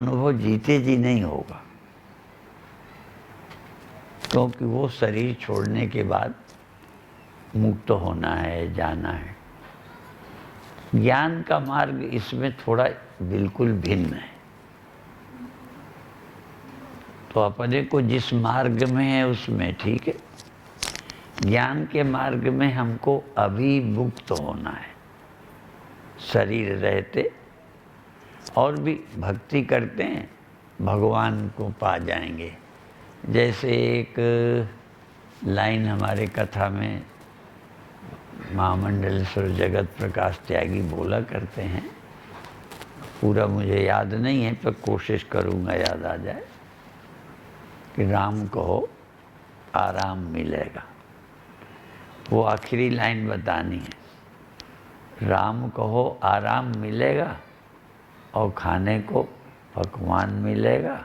अनुभव जीते जी नहीं होगा, क्योंकि वो शरीर छोड़ने के बाद मुक्त होना है, जाना है। ज्ञान का मार्ग इसमें थोड़ा बिल्कुल भिन्न है। तो अपने को जिस मार्ग में है उसमें ठीक है। ज्ञान के मार्ग में हमको अभी मुक्त होना है, शरीर रहते। और भी भक्ति करते हैं, भगवान को पा जाएंगे। जैसे एक लाइन हमारे कथा में महामंडलेश्वर जगत प्रकाश त्यागी बोला करते हैं, पूरा मुझे याद नहीं है पर कोशिश करूँगा याद आ जाए, कि राम कहो आराम मिलेगा। वो आखिरी लाइन बतानी है। राम कहो आराम मिलेगा और खाने को पकवान मिलेगा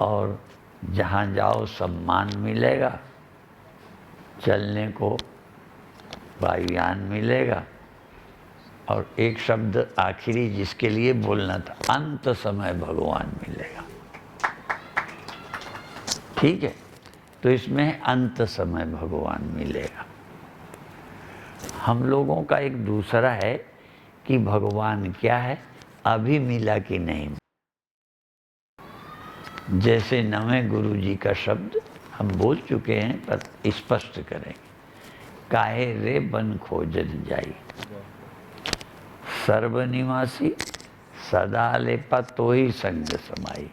और जहाँ जाओ सम्मान मिलेगा, चलने को वायुयान मिलेगा। और एक शब्द आखिरी जिसके लिए बोलना था, अंत समय भगवान मिलेगा। ठीक है, तो इसमें अंत समय भगवान मिलेगा। हम लोगों का एक दूसरा है कि भगवान क्या है, अभी मिला कि नहीं। जैसे नवें गुरु जी का शब्द हम बोल चुके हैं पर स्पष्ट करेंगे, काहे रे बन खोजत जाई, सर्वनिवासी सदा लेपा तो ही संग समाई।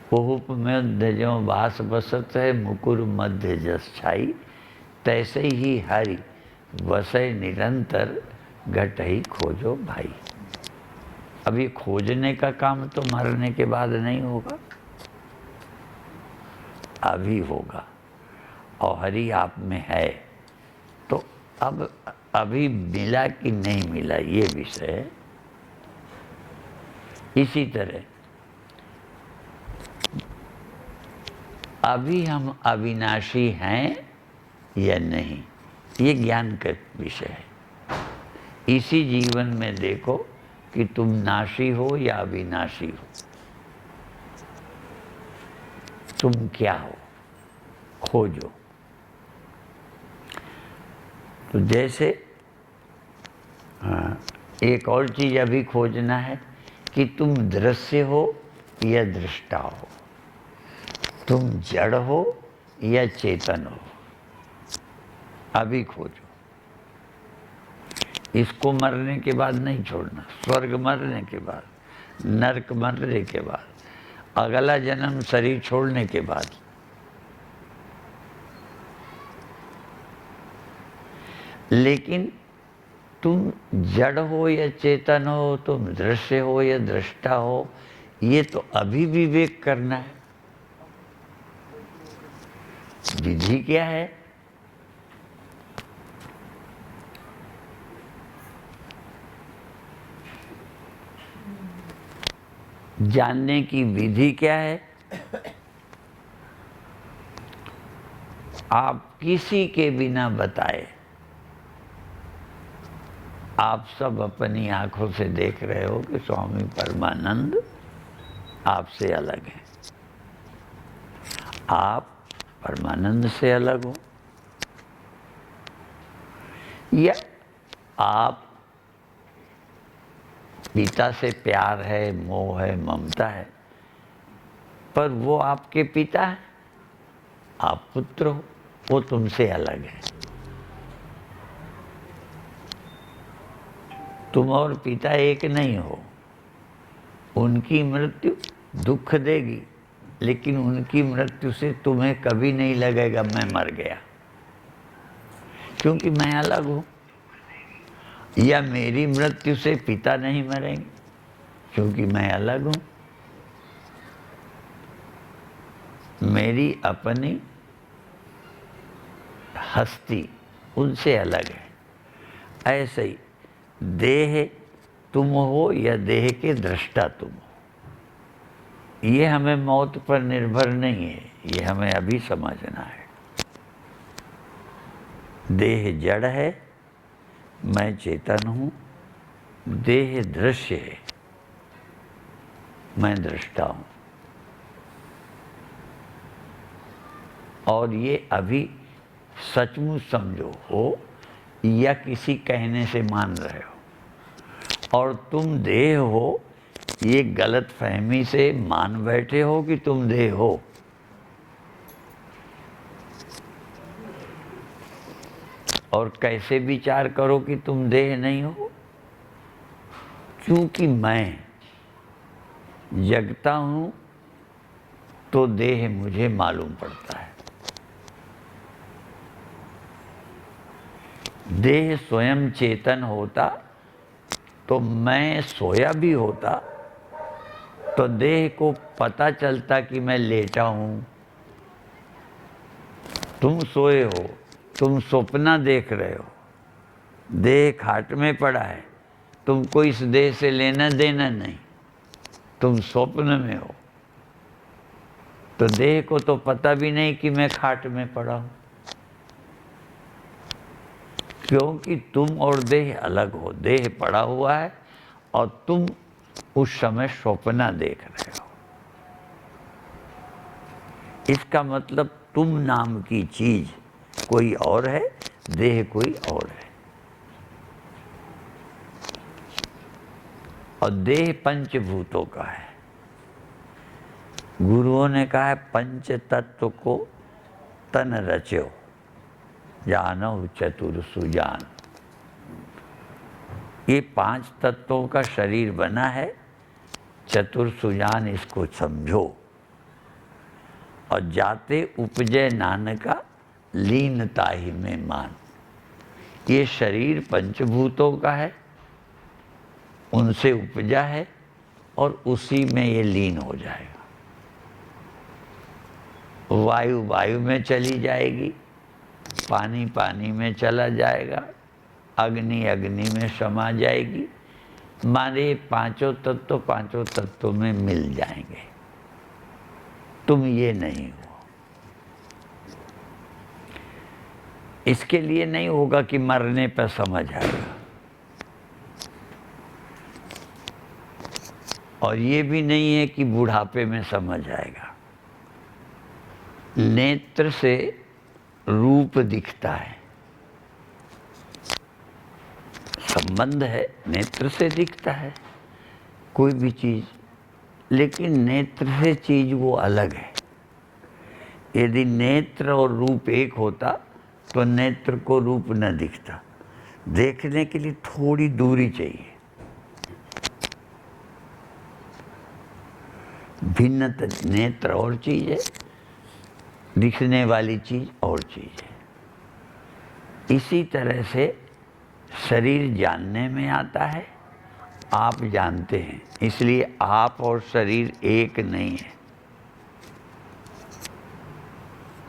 पोहुप में जो वास बसत है, मुकुर मध्य जस छाई, तैसे ही हरि वसै निरंतर, घट ही खोजो भाई। अब ये खोजने का काम तो मरने के बाद नहीं होगा, अभी होगा। और हरि आप में है, तो अब अभी मिला कि नहीं मिला ये विषय है। इसी तरह अभी हम अविनाशी हैं या नहीं, ये ज्ञान का विषय है। इसी जीवन में देखो कि तुम नाशी हो या अविनाशी हो, तुम क्या हो, खोजो। तो जैसे एक और चीज अभी खोजना है कि तुम दृश्य हो या दृष्टा हो, तुम जड़ हो या चेतन हो, अभी खोजो। इसको मरने के बाद नहीं छोड़ना, स्वर्ग मरने के बाद, नरक मरने के बाद, अगला जन्म शरीर छोड़ने के बाद। लेकिन तुम जड़ हो या चेतन हो, तुम दृश्य हो या दृष्टा हो, ये तो अभी विवेक करना है। विधि क्या है? जानने की विधि क्या है? आप किसी के बिना बताए, आप सब अपनी आंखों से देख रहे हो कि स्वामी परमानंद आपसे अलग हैं। आप परमानंद से अलग हो, या आप पिता से प्यार है, मोह है, ममता है, पर वो आपके पिता है, आप पुत्र हो, वो तुमसे अलग है। तुम और पिता एक नहीं हो। उनकी मृत्यु दुख देगी, लेकिन उनकी मृत्यु से तुम्हें कभी नहीं लगेगा मैं मर गया, क्योंकि मैं अलग हूं। या मेरी मृत्यु से पिता नहीं मरेंगे, क्योंकि मैं अलग हूं। मेरी अपनी हस्ती उनसे अलग है। ऐसे ही देह तुम हो या देह के दृष्टा तुम हो, ये हमें मौत पर निर्भर नहीं है, ये हमें अभी समझना है। देह जड़ है, मैं चेतन हूँ। देह दृश्य है, मैं दृष्टा हूँ। और ये अभी सचमुच समझो हो या किसी कहने से मान रहे हो। और तुम देह हो, ये गलत फहमी से मान बैठे हो कि तुम देह हो। और कैसे विचार करो कि तुम देह नहीं हो? क्योंकि मैं जगता हूं तो देह मुझे मालूम पड़ता है। देह स्वयं चेतन होता तो मैं सोया भी होता तो देह को पता चलता कि मैं लेटा हूं। तुम सोए हो, तुम सपना देख रहे हो, देह खाट में पड़ा है, तुमको इस देह से लेना देना नहीं, तुम स्वप्न में हो। तो देह को तो पता भी नहीं कि मैं खाट में पड़ा हूं, क्योंकि तुम और देह अलग हो। देह पड़ा हुआ है और तुम उस समय स्वप्ना देख रहे हो। इसका मतलब तुम नाम की चीज कोई और है, देह कोई और है। और देह पंचभूतों का है। गुरुओं ने कहा है पंच तत्व को तन रचो, जानो चतुर सुजान। ये 5 तत्वों का शरीर बना है, चतुर सुजान इसको समझो। और जाते उपजय नानका, लीनता ही में मान। ये शरीर पंचभूतों का है, उनसे उपजा है और उसी में ये लीन हो जाएगा। वायु वायु में चली जाएगी, पानी पानी में चला जाएगा, अग्नि अग्नि में समा जाएगी। मारे पांचों तत्व में मिल जाएंगे। तुम ये नहीं हो। इसके लिए नहीं होगा कि मरने पर समझ आएगा। और ये भी नहीं है कि बुढ़ापे में समझ आएगा। नेत्र से रूप दिखता है, संबंध है, नेत्र से दिखता है कोई भी चीज, लेकिन नेत्र से चीज वो अलग है। यदि नेत्र और रूप एक होता तो नेत्र को रूप न दिखता। देखने के लिए थोड़ी दूरी चाहिए। भिन्न नेत्र और चीज है, दिखने वाली चीज और चीज है। इसी तरह से शरीर जानने में आता है, आप जानते हैं, इसलिए आप और शरीर एक नहीं है।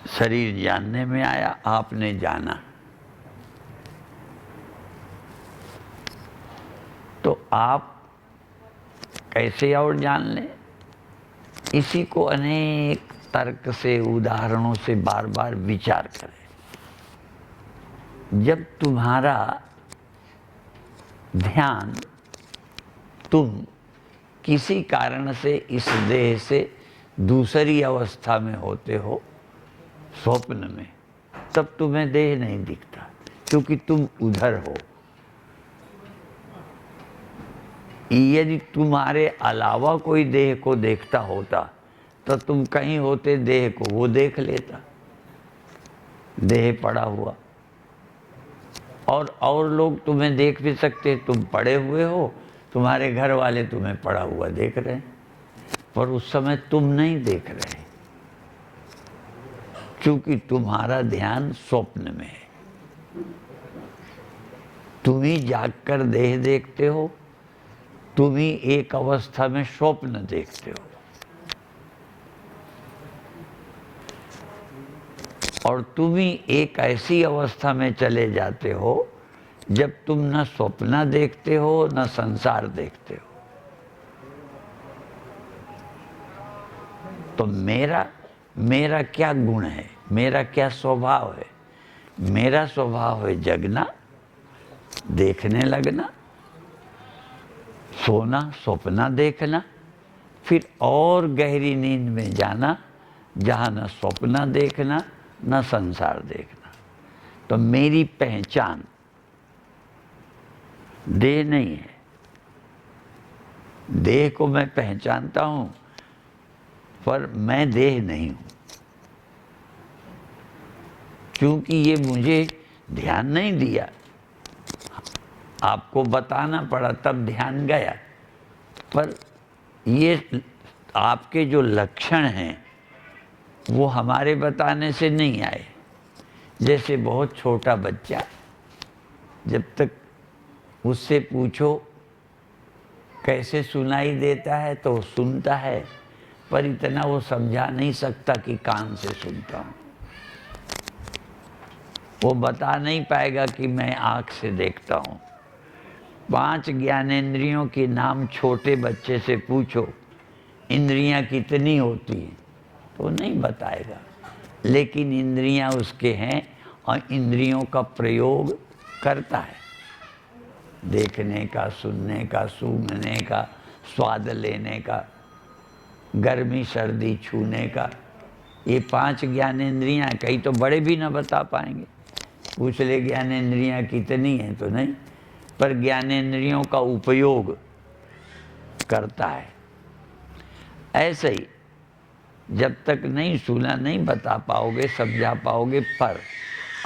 शरीर जानने में आया, आपने जाना। तो आप कैसे और जान लें? इसी को अनेक तर्क से, उदाहरणों से बार बार विचार करें। जब तुम्हारा ध्यान, तुम किसी कारण से इस देह से दूसरी अवस्था में होते हो, स्वप्न में, तब तुम्हें देह नहीं दिखता, क्योंकि तुम उधर हो। यदि तुम्हारे अलावा कोई देह को देखता होता तो तुम कहीं होते, देह को वो देख लेता, देह पड़ा हुआ। और लोग तुम्हें देख भी सकते, तुम पड़े हुए हो, तुम्हारे घर वाले तुम्हें पड़ा हुआ देख रहे हैं, पर उस समय तुम नहीं देख रहे, क्योंकि तुम्हारा ध्यान स्वप्न में है। तुम ही जागकर देह देखते हो, तुम ही एक अवस्था में स्वप्न देखते हो। और तुम ही एक ऐसी अवस्था में चले जाते हो जब तुम न स्वप्न देखते हो न संसार देखते हो। तो मेरा मेरा क्या गुण है, मेरा क्या स्वभाव है। मेरा स्वभाव है जगना, देखने लगना, सोना, सपना देखना, फिर और गहरी नींद में जाना जहाँ न सपना देखना न संसार देखना। तो मेरी पहचान देह नहीं है। देह को मैं पहचानता हूँ पर मैं देह नहीं हूँ, क्योंकि ये मुझे ध्यान नहीं दिया। आपको बताना पड़ा तब ध्यान गया। पर ये आपके जो लक्षण हैं वो हमारे बताने से नहीं आए। जैसे बहुत छोटा बच्चा, जब तक उससे पूछो कैसे सुनाई देता है तो सुनता है, पर इतना वो समझा नहीं सकता कि कान से सुनता हूँ। वो बता नहीं पाएगा कि मैं आँख से देखता हूँ। 5 ज्ञानेंद्रियों के नाम छोटे बच्चे से पूछो इंद्रियां कितनी होती हैं तो नहीं बताएगा, लेकिन इंद्रियां उसके हैं और इंद्रियों का प्रयोग करता है। देखने का, सुनने का, सूंघने का, स्वाद लेने का, गर्मी सर्दी छूने का, ये 5 ज्ञानेंद्रियां। कई तो बड़े भी ना बता पाएंगे, पूछ ले ज्ञानेंद्रियां कितनी हैं तो नहीं, पर ज्ञानेंद्रियों का उपयोग करता है। ऐसे ही जब तक नहीं सुना नहीं बता पाओगे, समझा पाओगे, पर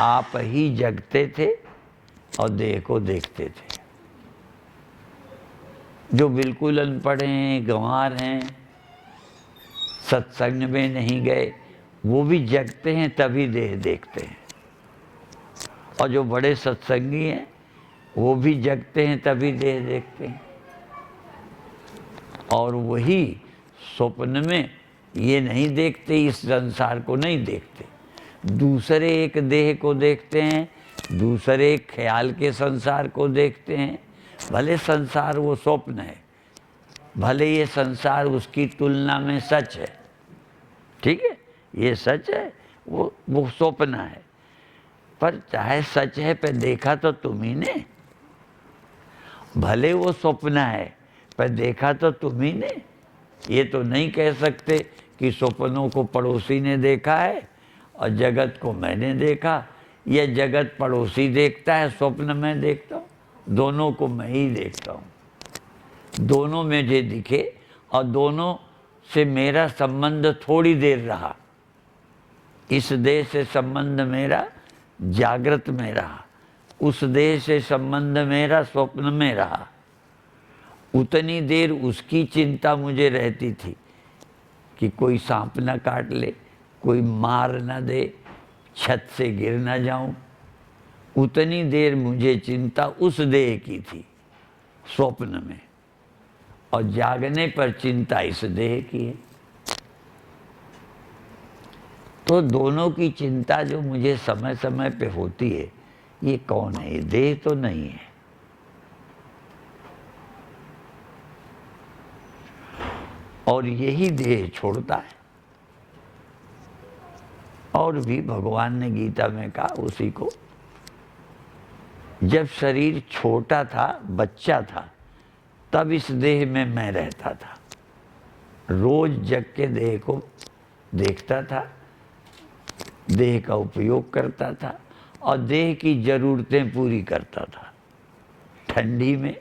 आप ही जगते थे और देह को देखते थे। जो बिल्कुल अनपढ़ हैं, गंवार हैं, सत्संग में नहीं गए, वो भी जगते हैं तभी देह देखते हैं। और जो बड़े सत्संगी हैं वो भी जगते हैं तभी देह देखते हैं। और वही स्वप्न में ये नहीं देखते, इस संसार को नहीं देखते, दूसरे एक देह को देखते हैं, दूसरे एक ख्याल के संसार को देखते हैं। भले संसार वो स्वप्न है, भले ये संसार उसकी तुलना में सच है, ठीक है, ये सच है, वो स्वप्न है, पर चाहे सच है पर देखा तो तुम्ही ने। भले वो स्वप्न है पर देखा तो तुम्ही ने। ये तो नहीं कह सकते कि स्वप्नों को पड़ोसी ने देखा है और जगत को मैंने देखा, या जगत पड़ोसी देखता है, स्वप्न मैं देखता हूँ। दोनों को मैं ही देखता हूँ। दोनों मुझे दिखे और दोनों से मेरा संबंध थोड़ी देर रहा। इस देह से संबंध मेरा जागृत में रहा, उस देह से संबंध मेरा स्वप्न में रहा। उतनी देर उसकी चिंता मुझे रहती थी कि कोई सांप न काट ले, कोई मार न दे, छत से गिर न जाऊं। उतनी देर मुझे चिंता उस देह की थी स्वप्न में, और जागने पर चिंता इस देह की है। तो दोनों की चिंता जो मुझे समय समय पे होती है, ये कौन है? ये देह तो नहीं है। और यही देह छोड़ता है। और भी भगवान ने गीता में कहा उसी को, जब शरीर छोटा था, बच्चा था, तब इस देह में मैं रहता था। रोज जग के देह को देखता था, देह का उपयोग करता था और देह की जरूरतें पूरी करता था। ठंडी में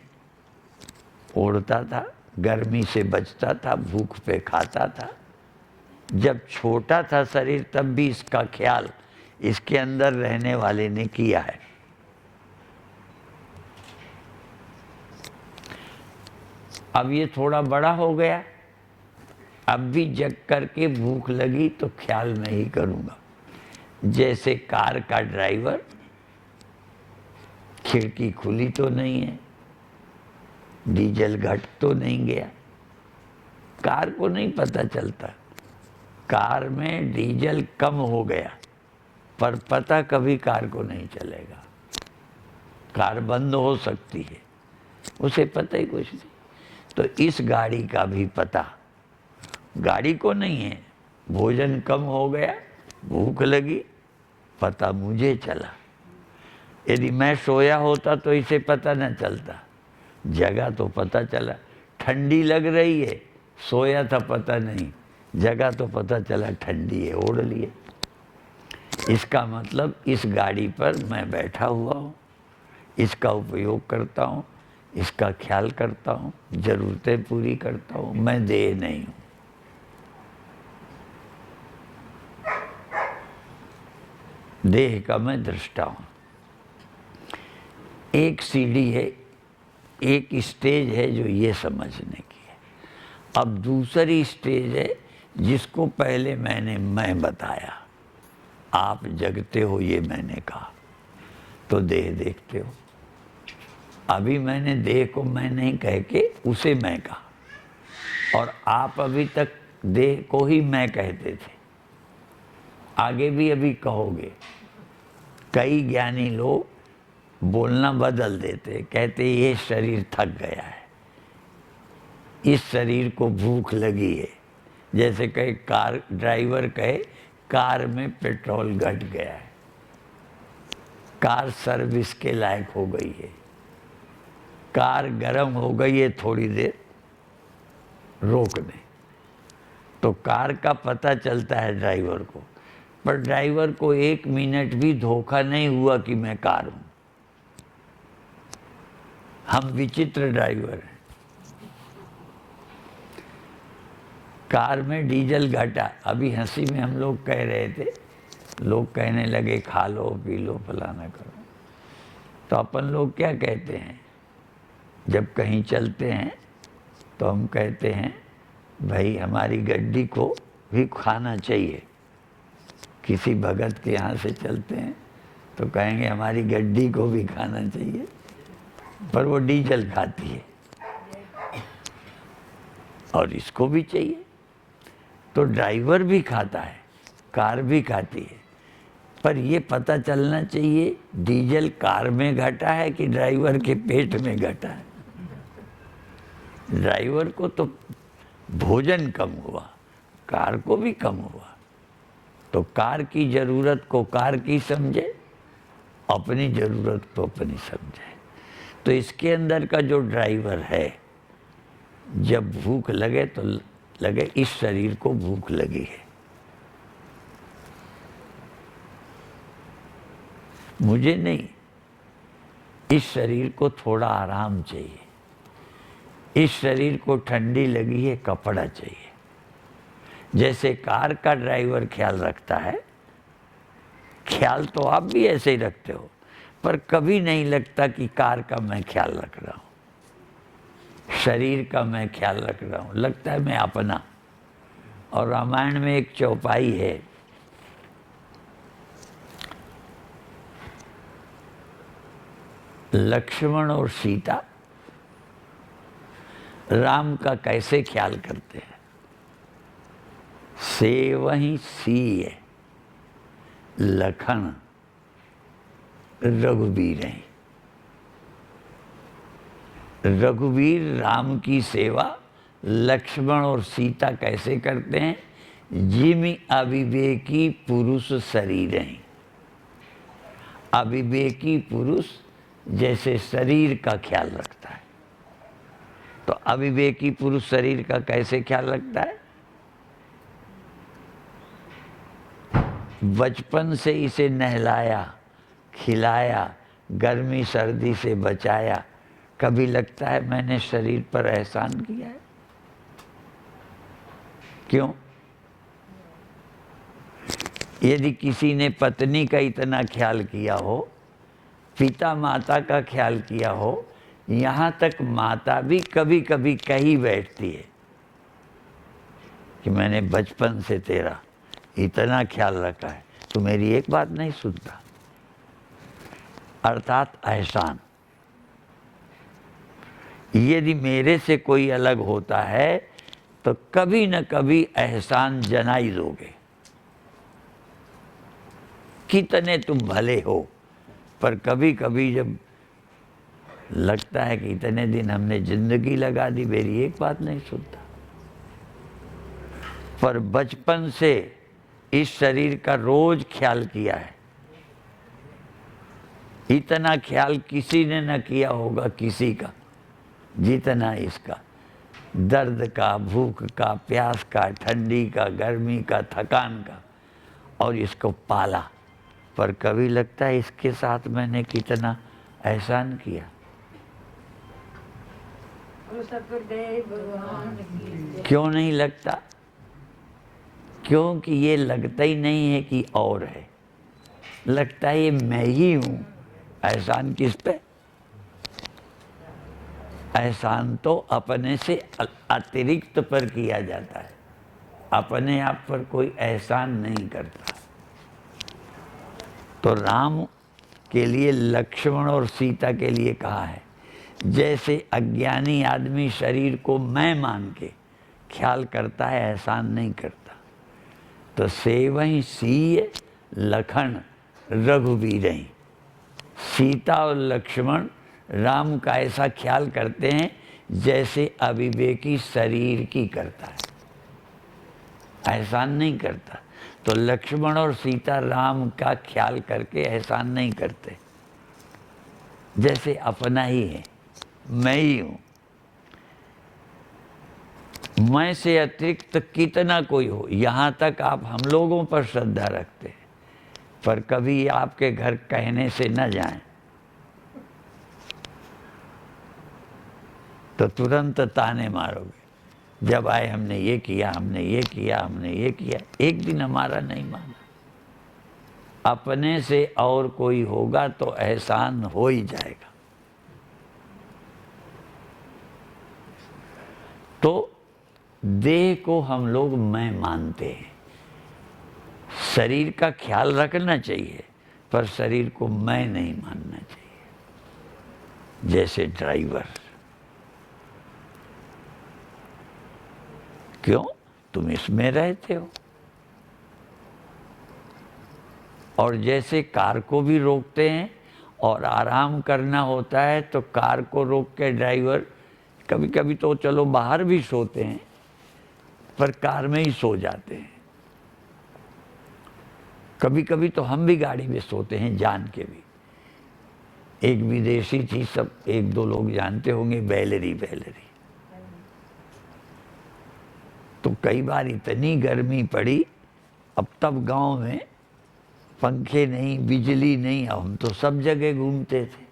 ओढ़ता था, गर्मी से बचता था, भूख पे खाता था। जब छोटा था शरीर तब भी इसका ख्याल इसके अंदर रहने वाले ने किया है। अब ये थोड़ा बड़ा हो गया, अब भी जग करके भूख लगी तो ख्याल मैं ही करूँगा। जैसे कार का ड्राइवर, खिड़की खुली तो नहीं है, डीजल घट तो नहीं गया, कार को नहीं पता चलता। कार में डीजल कम हो गया, पर पता कभी कार को नहीं चलेगा। कार बंद हो सकती है, उसे पता ही कुछ नहीं। तो इस गाड़ी का भी पता गाड़ी को नहीं है, भोजन कम हो गया, भूख लगी, पता मुझे चला। यदि मैं सोया होता तो इसे पता न चलता, जगा तो पता चला। ठंडी लग रही है, सोया था पता नहीं, जगा तो पता चला ठंडी है, ओढ़ लिए। इसका मतलब इस गाड़ी पर मैं बैठा हुआ हूँ, इसका उपयोग करता हूँ, इसका ख्याल करता हूँ, ज़रूरतें पूरी करता हूँ, मैं देह नहीं हूँ। देह का मैं दृष्टा हूँ। एक सीढ़ी है, एक स्टेज है जो ये समझने की है। अब दूसरी स्टेज है जिसको पहले मैं बताया। आप जगते हो ये मैंने कहा, तो देह देखते हो। अभी मैंने देह को मैं नहीं कह के उसे मैं कहा, और आप अभी तक देह को ही मैं कहते थे, आगे भी अभी कहोगे। कई ज्ञानी लोग बोलना बदल देते, कहते ये शरीर थक गया है, इस शरीर को भूख लगी है। जैसे कहे कार ड्राइवर कहे कार में पेट्रोल घट गया है, कार सर्विस के लायक हो गई है, कार गर्म हो गई है, थोड़ी देर रोक दें। तो कार का पता चलता है ड्राइवर को, पर ड्राइवर को 1 मिनट भी धोखा नहीं हुआ कि मैं कार हूं। हम विचित्र ड्राइवर हैं। कार में डीजल घटा, अभी हंसी में हम लोग कह रहे थे, लोग कहने लगे खा लो पी लो फलाना करो। तो अपन लोग क्या कहते हैं, जब कहीं चलते हैं तो हम कहते हैं भाई हमारी गड्डी को भी खाना चाहिए। किसी भगत के यहाँ से चलते हैं तो कहेंगे हमारी गड्डी को भी खाना चाहिए, पर वो डीजल खाती है और इसको भी चाहिए। तो ड्राइवर भी खाता है, कार भी खाती है, पर ये पता चलना चाहिए डीजल कार में घटा है कि ड्राइवर के पेट में घटा है। ड्राइवर को तो भोजन कम हुआ, कार को भी कम हुआ। तो कार की ज़रूरत को कार की समझे, अपनी ज़रूरत को अपनी समझे। तो इसके अंदर का जो ड्राइवर है, जब भूख लगे तो लगे इस शरीर को भूख लगी है, मुझे नहीं, इस शरीर को थोड़ा आराम चाहिए, इस शरीर को ठंडी लगी है, कपड़ा चाहिए। जैसे कार का ड्राइवर ख्याल रखता है, ख्याल तो आप भी ऐसे ही रखते हो, पर कभी नहीं लगता कि कार का मैं ख्याल रख रहा हूँ, शरीर का मैं ख्याल रख रहा हूँ, लगता है मैं अपना। और रामायण में एक चौपाई है, लक्ष्मण और सीता राम का कैसे ख्याल करते हैं। सेवहि सीय लखन रघुवीर हैं। रघुवीर राम की सेवा लक्ष्मण और सीता कैसे करते हैं, जिमि अविवेकी पुरुष शरीर हैं। अविवेकी पुरुष जैसे शरीर का ख्याल रखता है, तो अविवेकी पुरुष शरीर का कैसे ख्याल रखता है, बचपन से इसे नहलाया खिलाया, गर्मी सर्दी से बचाया, कभी लगता है मैंने शरीर पर एहसान किया है? क्यों? यदि किसी ने पत्नी का इतना ख्याल किया हो, पिता माता का ख्याल किया हो, यहाँ तक माता भी कभी कभी कही बैठती है कि मैंने बचपन से तेरा इतना ख्याल रखा है, तू मेरी एक बात नहीं सुनता। अर्थात एहसान। यदि मेरे से कोई अलग होता है तो कभी न कभी एहसान जनाई दोगे, कितने तुम भले हो, पर कभी कभी जब लगता है कि इतने दिन हमने जिंदगी लगा दी, मेरी एक बात नहीं सुनता। पर बचपन से इस शरीर का रोज ख्याल किया है। इतना ख्याल किसी ने न किया होगा किसी का जितना इसका, दर्द का, भूख का, प्यास का, ठंडी का, गर्मी का, थकान का, और इसको पाला। पर कभी लगता है इसके साथ मैंने कितना एहसान किया। क्यों नहीं लगता? क्योंकि ये लगता ही नहीं है कि और है, लगता है ये मैं ही हूं। एहसान किस पे? एहसान तो अपने से अतिरिक्त पर किया जाता है, अपने आप पर कोई एहसान नहीं करता। तो राम के लिए, लक्ष्मण और सीता के लिए कहा है, जैसे अज्ञानी आदमी शरीर को मैं मान के ख्याल करता है, एहसान नहीं करता। तो सेवहि सीय लखन रघुवीरहि, सीता और लक्ष्मण राम का ऐसा ख्याल करते हैं जैसे अविवेकी शरीर की करता है, एहसान नहीं करता। तो लक्ष्मण और सीता राम का ख्याल करके एहसान नहीं करते, जैसे अपना ही है, मैं ही हूं। मैं से अतिरिक्त कितना कोई हो, यहां तक आप हम लोगों पर श्रद्धा रखते हैं, पर कभी आपके घर कहने से न जाएं तो तुरंत ताने मारोगे। जब आए हमने ये किया, हमने ये किया, हमने ये किया, एक दिन हमारा नहीं माना। अपने से और कोई होगा तो एहसान हो ही जाएगा। तो देह को हम लोग मैं मानते हैं, शरीर का ख्याल रखना चाहिए पर शरीर को मैं नहीं मानना चाहिए। जैसे ड्राइवर, क्यों? तुम इसमें रहते हो। और जैसे कार को भी रोकते हैं और आराम करना होता है तो कार को रोक के ड्राइवर, कभी कभी तो चलो बाहर भी सोते हैं पर कार में ही सो जाते हैं। कभी कभी तो हम भी गाड़ी में सोते हैं जान के भी। एक विदेशी चीज सब एक दो लोग जानते होंगे, बैलरी। तो कई बार इतनी गर्मी पड़ी, अब तब गांव में पंखे नहीं, बिजली नहीं, हम तो सब जगह घूमते थे।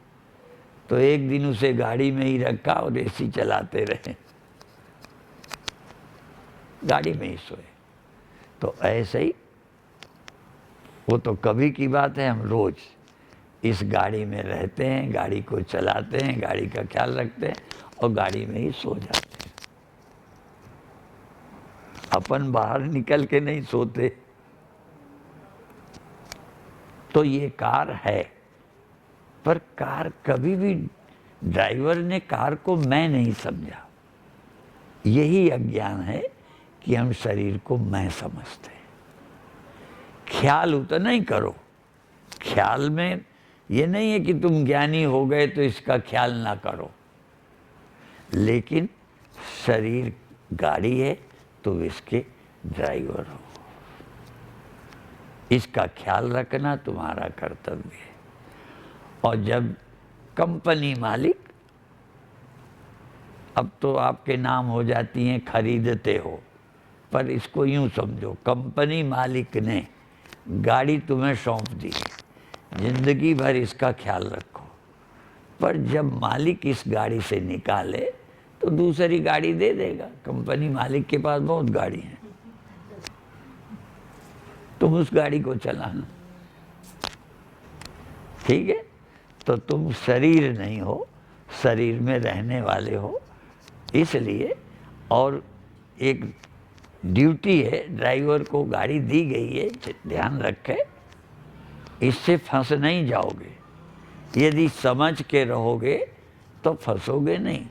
तो एक दिन उसे गाड़ी में ही रखा और एसी चलाते रहे, गाड़ी में ही सोए। तो ऐसे ही, वो तो कभी की बात है, हम रोज इस गाड़ी में रहते हैं, गाड़ी को चलाते हैं, गाड़ी का ख्याल रखते हैं और गाड़ी में ही सो जाते हैं। अपन बाहर निकल के नहीं सोते। तो ये कार है, पर कार कभी भी ड्राइवर ने कार को मैं नहीं समझा। यही अज्ञान है कि हम शरीर को मैं समझते हैं। ख्याल उतना ही करो। ख्याल में ये नहीं है कि तुम ज्ञानी हो गए तो इसका ख्याल ना करो, लेकिन शरीर गाड़ी है तो इसके ड्राइवर हो, इसका ख्याल रखना तुम्हारा कर्तव्य है। और जब कंपनी मालिक, अब तो आपके नाम हो जाती हैं, खरीदते हो, पर इसको यूं समझो, कंपनी मालिक ने गाड़ी तुम्हें सौंप दी, जिंदगी भर इसका ख्याल रखो। पर जब मालिक इस गाड़ी से निकाले तो दूसरी गाड़ी दे देगा। कंपनी मालिक के पास बहुत गाड़ी है, तुम उस गाड़ी को चलाना, ठीक है? तो तुम शरीर नहीं हो, शरीर में रहने वाले हो, इसलिए। और एक ड्यूटी है, ड्राइवर को गाड़ी दी गई है, ध्यान रखे, इससे फंस नहीं जाओगे। यदि समझ के रहोगे तो फंसोगे नहीं।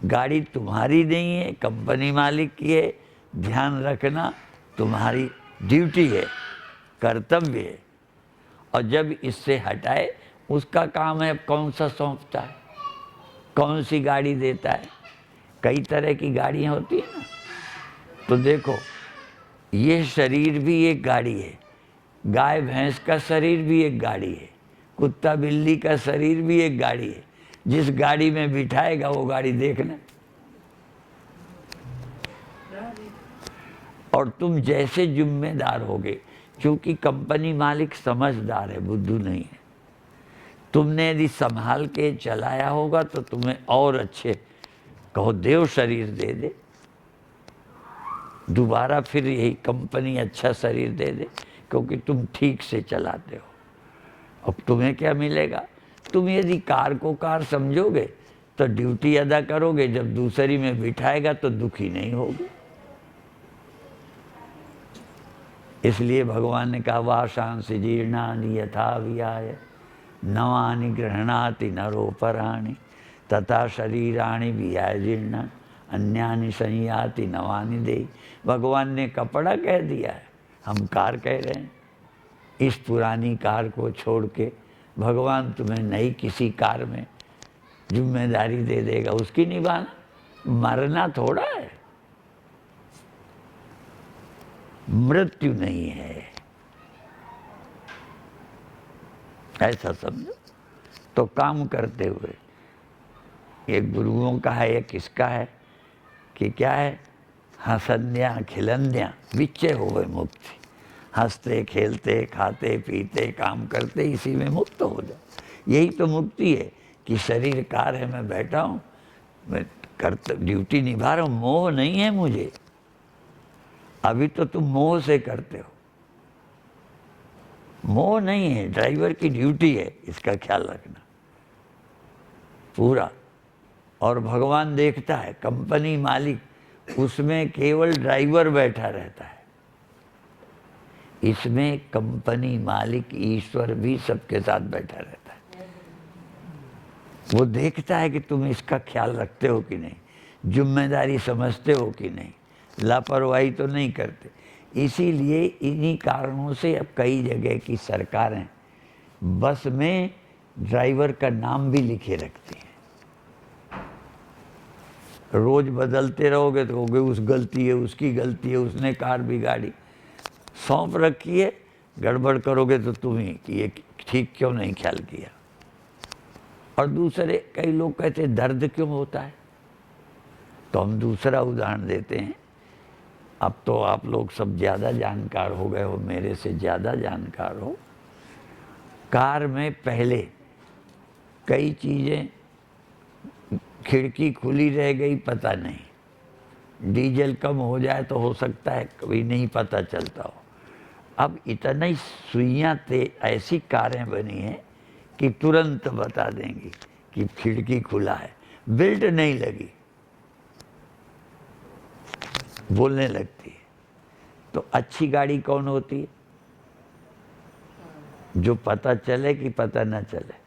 गाड़ी तुम्हारी नहीं है, कंपनी मालिक की है, ध्यान रखना तुम्हारी ड्यूटी है, कर्तव्य है। और जब इससे हटाए, उसका काम है कौन सा सौंपता है, कौन सी गाड़ी देता है। कई तरह की गाड़ियाँ होती है ना, तो देखो ये शरीर भी एक गाड़ी है, गाय भैंस का शरीर भी एक गाड़ी है, कुत्ता बिल्ली का शरीर भी एक गाड़ी है। जिस गाड़ी में बिठाएगा वो गाड़ी देखना। और तुम जैसे जिम्मेदार होगे, क्योंकि कंपनी मालिक समझदार है, बुद्धू नहीं है। तुमने यदि संभाल के चलाया होगा तो तुम्हें और अच्छे, कहो देव शरीर दे दे, दोबारा फिर यही कंपनी अच्छा शरीर दे दे, क्योंकि तुम ठीक से चलाते हो। अब तुम्हें क्या मिलेगा? तुम यदि कार को कार समझोगे तो ड्यूटी अदा करोगे, जब दूसरी में बिठाएगा तो दुखी नहीं होगे। इसलिए भगवान ने कहा वाशांसि जीर्णानि यथा विहाय नवानि गृह्णाति नरोपराणि तथा शरीराणि विहाय जीर्ण अन्यानि संयाति नवानि देहि। भगवान ने कपड़ा कह दिया है, हम कार कह रहे हैं। इस पुरानी कार को छोड़ के भगवान तुम्हें नई किसी कार में जिम्मेदारी दे देगा, उसकी निभाना। मरना थोड़ा है, मृत्यु नहीं है, ऐसा समझो। तो काम करते हुए ये गुरुओं का है, ये किसका है कि क्या है? हंसन्या खिलन्या विच्चे होवे मुक्ति। हंसते खेलते खाते पीते काम करते इसी में मुक्त हो जाओ। यही तो मुक्ति है कि शरीर कार है, मैं बैठा हूँ, मैं ड्यूटी निभा रहा हूँ, मोह नहीं है मुझे। अभी तो तुम मोह से करते हो, मोह नहीं है, ड्राइवर की ड्यूटी है, इसका ख्याल रखना पूरा। और भगवान देखता है, कंपनी मालिक उसमें केवल ड्राइवर बैठा रहता है, इसमें कंपनी मालिक ईश्वर भी सबके साथ बैठा रहता है। वो देखता है कि तुम इसका ख्याल रखते हो कि नहीं, जिम्मेदारी समझते हो कि नहीं, लापरवाही तो नहीं करते। इसीलिए इन्हीं कारणों से अब कई जगह की सरकारें बस में ड्राइवर का नाम भी लिखे रखती हैं। रोज बदलते रहोगे तो कहोगे उस गलती है, उसकी गलती है, उसने कार बिगाड़ी। सौंप रखी है, गड़बड़ करोगे तो तुम ही कि ये ठीक क्यों नहीं ख्याल किया। और दूसरे कई लोग कहते हैं दर्द क्यों होता है, तो हम दूसरा उदाहरण देते हैं। अब तो आप लोग सब ज़्यादा जानकार हो गए हो, मेरे से ज़्यादा जानकार हो। कार में पहले कई चीज़ें, खिड़की खुली रह गई पता नहीं, डीजल कम हो जाए तो हो सकता है कभी नहीं पता चलता हो। अब इतनी सुइयाँ ऐसी कारें बनी हैं कि तुरंत बता देंगी कि खिड़की खुला है, बेल्ट नहीं लगी, बोलने लगती है। तो अच्छी गाड़ी कौन होती है? जो पता चले कि पता न चले।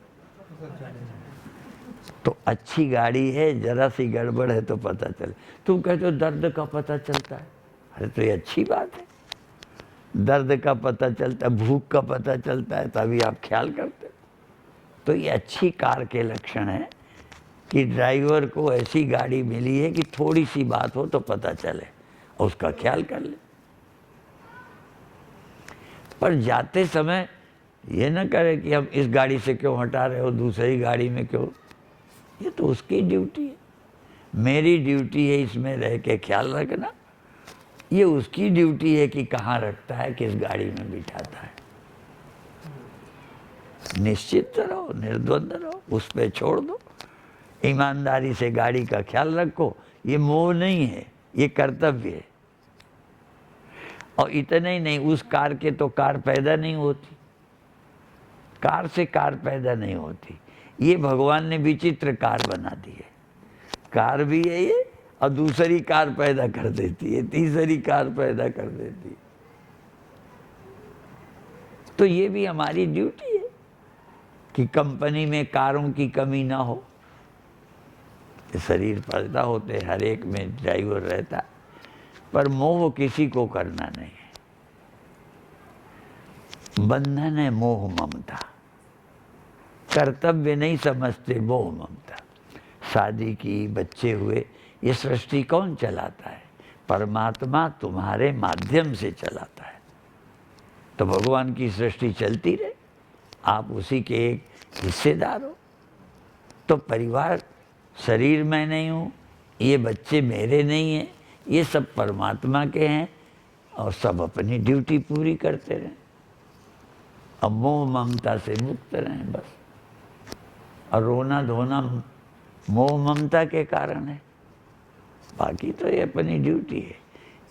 तो अच्छी गाड़ी है, जरा सी गड़बड़ है तो पता चले। तुम कहते हो दर्द का पता चलता है, अरे तो ये अच्छी बात है, दर्द का पता चलता है, भूख का पता चलता है, तभी आप ख्याल करते हो। तो ये अच्छी कार के लक्षण है कि ड्राइवर को ऐसी गाड़ी मिली है कि थोड़ी सी बात हो तो पता चले और उसका ख्याल कर ले। पर जाते समय ये न करे कि हम इस गाड़ी से क्यों हटा रहे हो, दूसरी गाड़ी में क्यों। ये तो उसकी ड्यूटी है, मेरी ड्यूटी है इसमें रह के ख्याल रखना। ये उसकी ड्यूटी है कि कहाँ रखता है, किस गाड़ी में बिठाता है। निश्चित रहो, निर्द्वंद रहो, उस पर छोड़ दो, ईमानदारी से गाड़ी का ख्याल रखो। ये मोह नहीं है, ये कर्तव्य है। और इतना ही नहीं, उस कार के तो कार पैदा नहीं होती, कार से कार पैदा नहीं होती। ये भगवान ने विचित्र कार बना दी है। कार भी है ये, और दूसरी कार पैदा कर देती है, तीसरी कार पैदा कर देती है। तो ये भी हमारी ड्यूटी है कि कंपनी में कारों की कमी ना हो। शरीर पैदा होते हर एक में ड्राइवर रहता है, पर मोह किसी को करना नहीं है। बंधन है मोह ममता, कर्तव्य नहीं समझते मोह ममता। शादी की, बच्चे हुए, ये सृष्टि कौन चलाता है? परमात्मा तुम्हारे माध्यम से चलाता है। तो भगवान की सृष्टि चलती रहे, आप उसी के एक हिस्सेदार हो। तो परिवार, शरीर मैं नहीं हूँ, ये बच्चे मेरे नहीं हैं, ये सब परमात्मा के हैं और सब अपनी ड्यूटी पूरी करते रहें। अब मोह ममता से मुक्त रहें बस। और रोना धोना मोह ममता के कारण है, बाकी तो ये अपनी ड्यूटी है।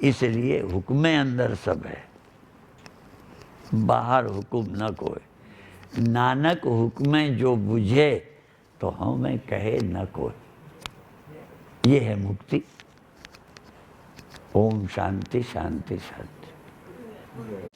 इसलिए हुक्म अंदर सब है, बाहर हुक्म न कोई। नानक हुक्म जो बुझे तो हमें कहे न कोई। ये है मुक्ति। ओम शांति शांति शांति।